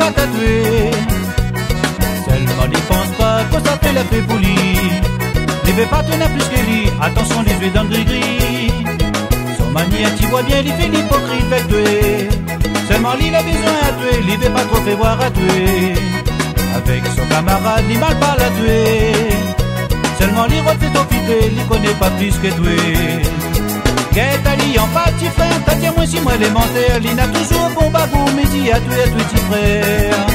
va tatouer. Seulement n'y pense pas que ça fait la paix pour lui. Ne veut pas tenir plus que lui, attention les yeux dans le gris-gris. Son manière tu vois bien, il fait l'hypocrite avec tuer. Seulement lui il a besoin à tuer, il veut pas trop fait voir à tuer. Avec son camarade, il mal pas la tuer. Seulement lui refait profiter, il connaît pas plus que tuer. Qu'est-ce Ali en pas petit frère, t'as dit moi si moi élémentaire, il n'a toujours bon bagou, mais dit à tuer petit frère.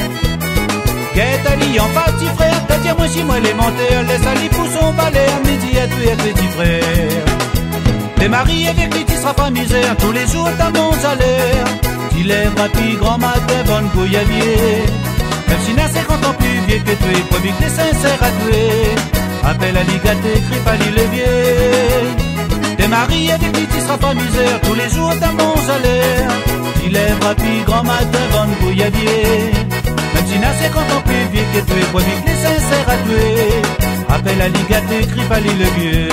Qu'est-ce Ali en pas petit frère, t'as dit moi si moi élémentaire, laisse Ali pour son balai, mais dit à tuer petit frère. T'es marié avec lui, tu seras pas misère, tous les jours t'as mon salaire. Tu lèves rapide, grand matin, bonne couillavier. Même si n'a 50 ans plus vieux que tu es, promis que t'es sincère à tuer. Appelle à l'Igaté, crie pas levier. T'es marié avec lui, tu seras pas misère, tous les jours t'as mon salaire. Tu lèves rapide, grand matin, bonne couillavier. Même si n'a 50 ans plus vieux que tu es, promis que t'es sincère à tuer. Appelle à l'Igaté, crie pas levier.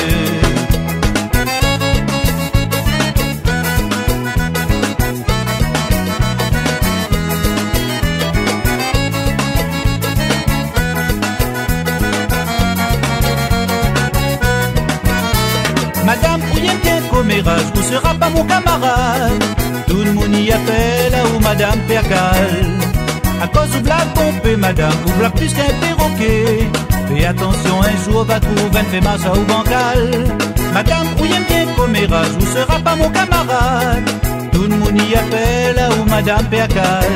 Madame, où y a bien commérage, vous sera pas mon camarade. Tout le monde y appelle à ou Madame Percal. À cause de la pompe, madame, vous blague plus qu'un perroquet. Fais attention, un jour va trouver un fait massa ou bancal. Madame, où y a bien commérage, vous sera pas mon camarade. Tout le monde y appelle à ou Madame Percal.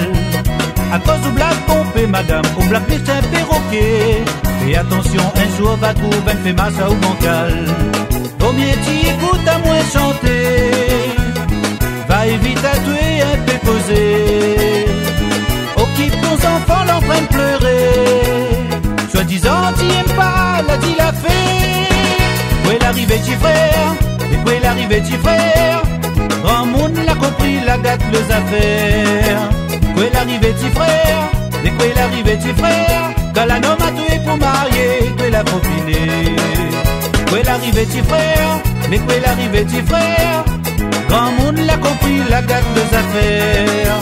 À cause de la pompe, madame, vous blague plus qu'un perroquet. Fais attention, un jour va trouver un fait massa ou bancal. Vaut mieux t'y écoute à moins chanter. Va évite à tuer un peu posé. Occupe ton enfant, l'en train de pleurer. Soi-disant t'y aimes pas, l'a dit la fée. Où est l'arrivée petit frère? Et où est l'arrivée petit frère? Grand monde l'a compris, la gâte les affaires. Où est l'arrivée petit frère? Et où est l'arrivée petit frère? Quand la nomme a tué pour marier, tu es la faufilée. Où est l'arrivée petit frère? Mais où est l'arrivée petit frère? Grand monde l'a compris, la gâte des affaires.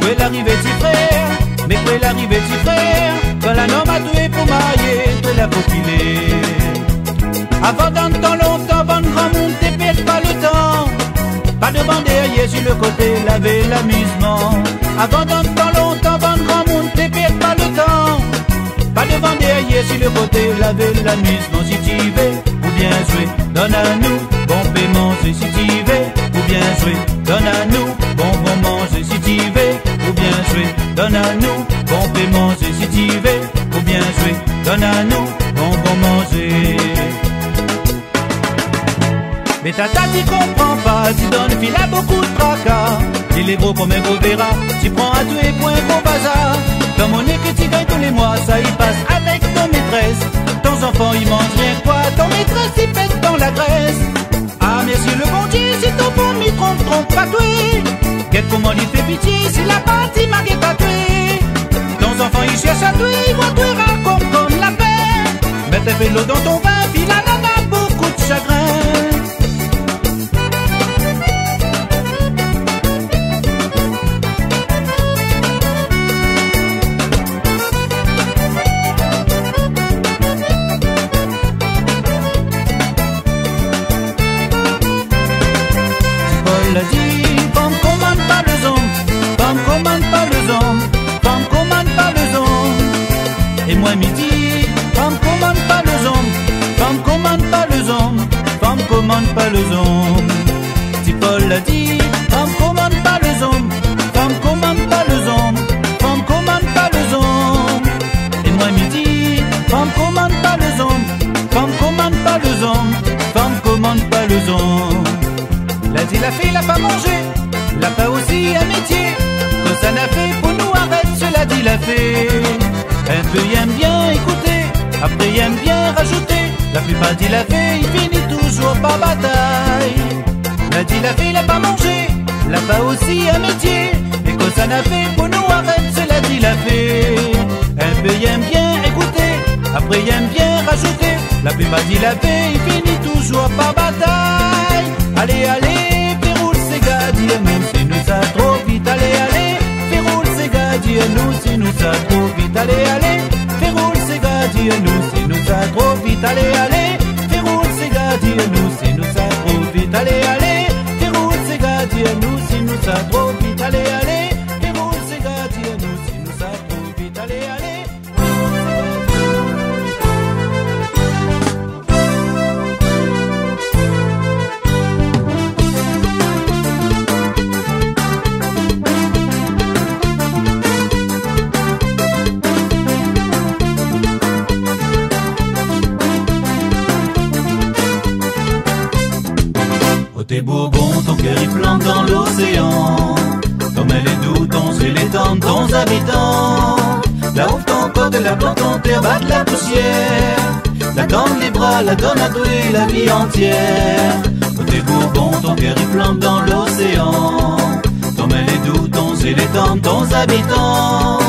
Où est l'arrivée petit frère? Mais où est l'arrivée petit frère? Quand la nomme a tué pour marier, tu es la faufilée. Avant dans le temps longtemps, bon grand monde, t'es pète pas le temps. Pas devant derrière sur le côté, laver l'amusement. Avant dans le temps longtemps, bon grand monde, t'es pète pas le temps. Pas devant derrière sur le côté, laver l'amusement. Si tu veux, ou bien jouer, donne à nous, bon paiement, si tu veux, ou bien jouer, donne à nous, bon manger, si tu veux, ou bien jouer, donne à nous, bon paiement, si tu veux, ou bien jouer, donne à nous, bon manger. Mais tata t'y comprends pas, tu donnes fil à beaucoup de tracas. Il est gros comme un gros verra, tu prends à tous les points gros bazar. Ton monnaie que tu gagnes tous les mois, ça y passe avec ton maîtresse. Ton enfant il mange rien quoi, ton maîtresse il pète dans la graisse. Ah merci le bon Dieu, si ton bon m'y trompe pas toi. Quel comment il fait pitié, si la partie m'a tatoué. Ton enfant il cherche à toi, il voit toi comme la paix. Mets tes vélos dans ton vin, puis la nana a beaucoup de chagrin. L'a dit, femme commande pas le homme, femme commande pas le homme, femme commande pas le homme. Et moi midi, femme commande pas le homme, femme commande pas le homme, femme commande pas le homme. Si Paul l'a dit, femme commande pas le homme, femme commande pas le homme, femme commande pas le homme. Et moi midi, femme commande pas le homme, femme commande pas le homme, femme commande pas le homme. L'a dit la fille, l'a pas mangé, l'a pas aussi un métier. Que ça n'a fait pour nous arrête, cela dit la fée. Un peu il aime bien écouter, après il aime bien rajouter. La plupart dit la fée, il finit toujours par bataille. L'a dit la fille, l'a pas mangé, l'a pas aussi un métier. Et que ça n'a fait pour nous arrête, cela dit la fée. Un peu il aime bien écouter, après il aime bien rajouter. La plupart dit la fée, il finit toujours par bataille. Allez, allez, fais roule ces gars, dis même si nous ça trop vite. Allez, allez, fais roule ces gars, dis dis-nous si nous ça trop vite, allez, allez. Fais rouler ces gars, dis-nous si nous ça trop vite, allez, allez. Fais rouler ces gars, dis-nous si nous ça trop vite, allez, allez. Fais rouler ces gars, dis-nous si nous ça trop vite, allez, allez. Fais rouler ces gars, dis-nous si nous ça trop vite, allez, allez. T'es Bourbon, ton cœur il plante dans l'océan. Comme elle est doux, ton ciel est tendre, ton habitant. Là ouvre ton côte, la plante, ton terre, bat la poussière. La tendre les bras, la donne à toi la vie entière. T'es Bourbon, ton cœur il plante dans l'océan. Comme elle est doux, ton ciel est tendre, ton habitant.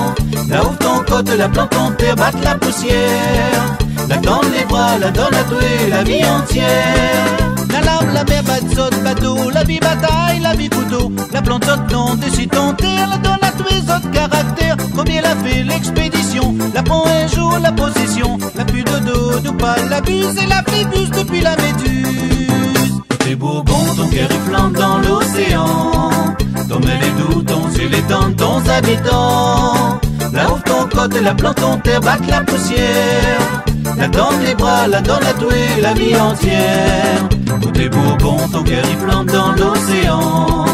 Là ouvre ton côte, la plante, ton terre, bat la poussière. La tendre les bras, la donne à toi la vie entière. La lame, la mer, bat saute, bateau, la vie bataille, la vie couteau. La plante saute, non, décide ton terre, la donne à tous les autres caractères. Combien la fait l'expédition, la prend un jour la possession. La pue de dos, nous pas l'abuse et la flébuse depuis la méduse. T'es Bourbon, ton cœur il plante dans l'océan. Ton elle est doux, ton ciel est tendre, ton habitant. Là ouvre ton côte, la plante, ton terre, bat la poussière. La tendre les bras, la donne à toi la vie entière. T'es Bourbon, ton cœur il plante dans l'océan.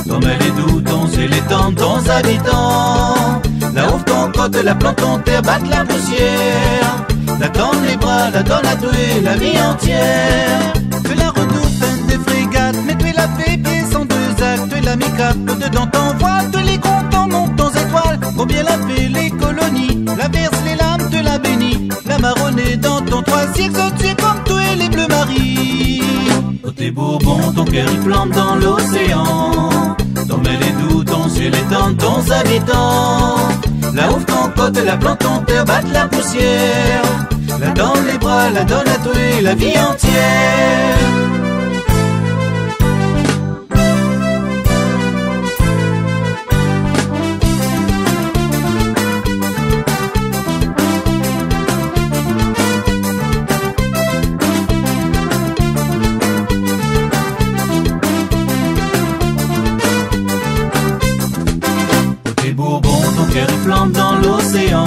Comme elle est doux, ton ciel est tendre, ton habitant. Là ouvre ton côte, la plante, ton terre, bat la poussière. La tendre les bras, la donne à toi la vie entière. Que la redoute des frégates, mais tu la fais pied sans deux actes. Tu la mis cap dedans ton voile, tu les comptes en monte ton étoile. Combien la fait les colonies, la verse les lames, te la bénit. La marronnée dans ton troisième, tu es comme toi et les bleus maris. T'es Bourbon, ton cœur il plante dans l'océan. Ton mêle est doux, ton ciel est tendre, ton habitant. Là ouvre ton côte, la plante, ton terre, bat la poussière. La donne les bras, la donne à toi la vie entière. Plante dans l'océan.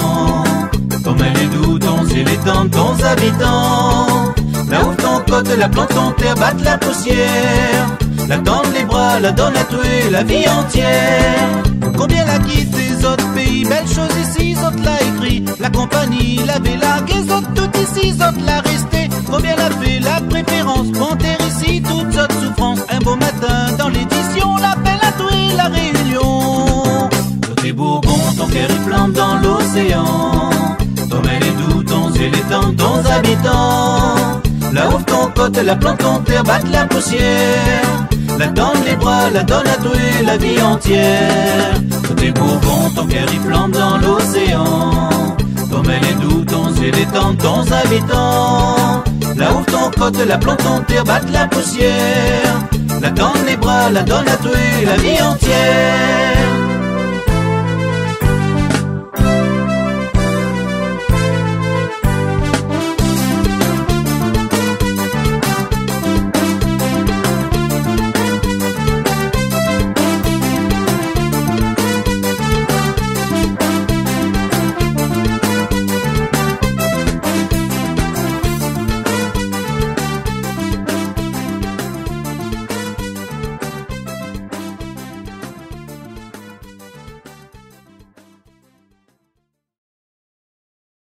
Ton mêle est doux, ton ciel est tendre, ton habitant. Là ouvre ton côte, la plante, ton terre, bat la poussière. La tendre les bras, la donne à toi la vie entière. Combien la quitte des autres pays, belle chose ici, autres l'a écrit. La compagnie, la villa, les autres tout ici, autres l'a resté. Combien la fait la préférence, panthère ici, toutes autres souffrances. Un beau matin dans l'édition, l'appel à toi la réunion. T'es Bourbon, ton cœur il plante dans l'océan. Ton mêle est doux, ton ciel est tendre, ton habitant. Là ouvre ton côte, la plante, ton terre, bat la poussière. La donne les bras, la donne à toi la vie entière. T'es Bourbon, ton cœur il plante dans l'océan. Ton mêle est doux, ton ciel est tendre, ton habitant. Là ouvre ton côte, la plante, ton terre, bat la poussière. La donne les bras, la donne à toi la vie entière.